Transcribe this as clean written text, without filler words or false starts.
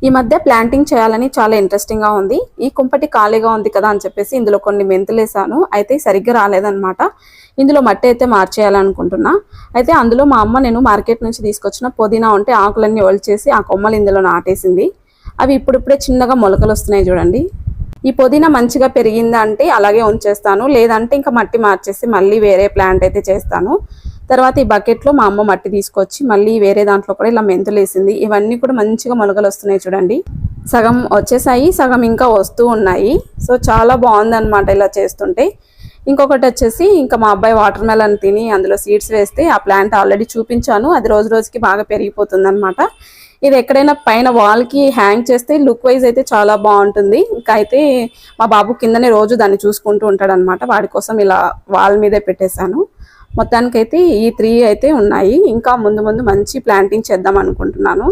ఈ మధ్య ప్లాంటింగ్ చేయాలని చాలా ఇంట్రెస్టింగ్ గా ఉంది. ఈ కుంపటి ఖాళీగా ఉంది కదా అని చెప్పేసి ఇందులో కొన్ని మెంతులు వేసాను. అయితే సరిగ్గా రాలేదన్నమాట. ఇందులో మట్టి అయితే మార్చేయాలనుకుంటున్నా. అయితే అందులో మా అమ్మ నేను మార్కెట్ నుంచి తీసుకొచ్చిన పుదీనా ఉంటే ఆకులన్నీ ఒలిచేసి ఆ కొమ్మలు ఇందులో నాటేసింది. అవి ఇప్పుడిప్పుడే చిన్నగా మొలకలు వస్తున్నాయి చూడండి. ఈ పుదీనా మంచిగా పెరిగిందా అంటే అలాగే ఉంచేస్తాను, లేదంటే ఇంకా మట్టి మార్చేసి మళ్ళీ వేరే ప్లాంట్ అయితే చేస్తాను. తర్వాత ఈ బకెట్లో మా అమ్మ మట్టి తీసుకొచ్చి మళ్ళీ వేరే దాంట్లో కూడా ఇలా మెంతులు వేసింది. ఇవన్నీ కూడా మంచిగా మొలకలు వస్తున్నాయి చూడండి. సగం వచ్చేసాయి, సగం ఇంకా వస్తూ ఉన్నాయి. సో చాలా బాగుందన్నమాట ఇలా చేస్తుంటే. ఇంకొకటి వచ్చేసి ఇంకా మా అబ్బాయి వాటర్ మెలన్ తిని అందులో సీడ్స్ వేస్తే ఆ ప్లాంట్ ఆల్రెడీ చూపించాను. అది రోజు రోజుకి బాగా పెరిగిపోతుంది అనమాట. ఇది ఎక్కడైనా పైన వాల్కి హ్యాంగ్ చేస్తే లుక్ వైజ్ అయితే చాలా బాగుంటుంది. ఇంకా అయితే మా బాబు కిందనే రోజు దాన్ని చూసుకుంటూ ఉంటాడు అనమాట. వాడి కోసం ఇలా వాల్ మీదే పెట్టేశాను. మొత్తానికైతే ఈ 3 అయితే ఉన్నాయి. ఇంకా ముందు ముందు మంచి ప్లాంటింగ్ చేద్దాం అనుకుంటున్నాను.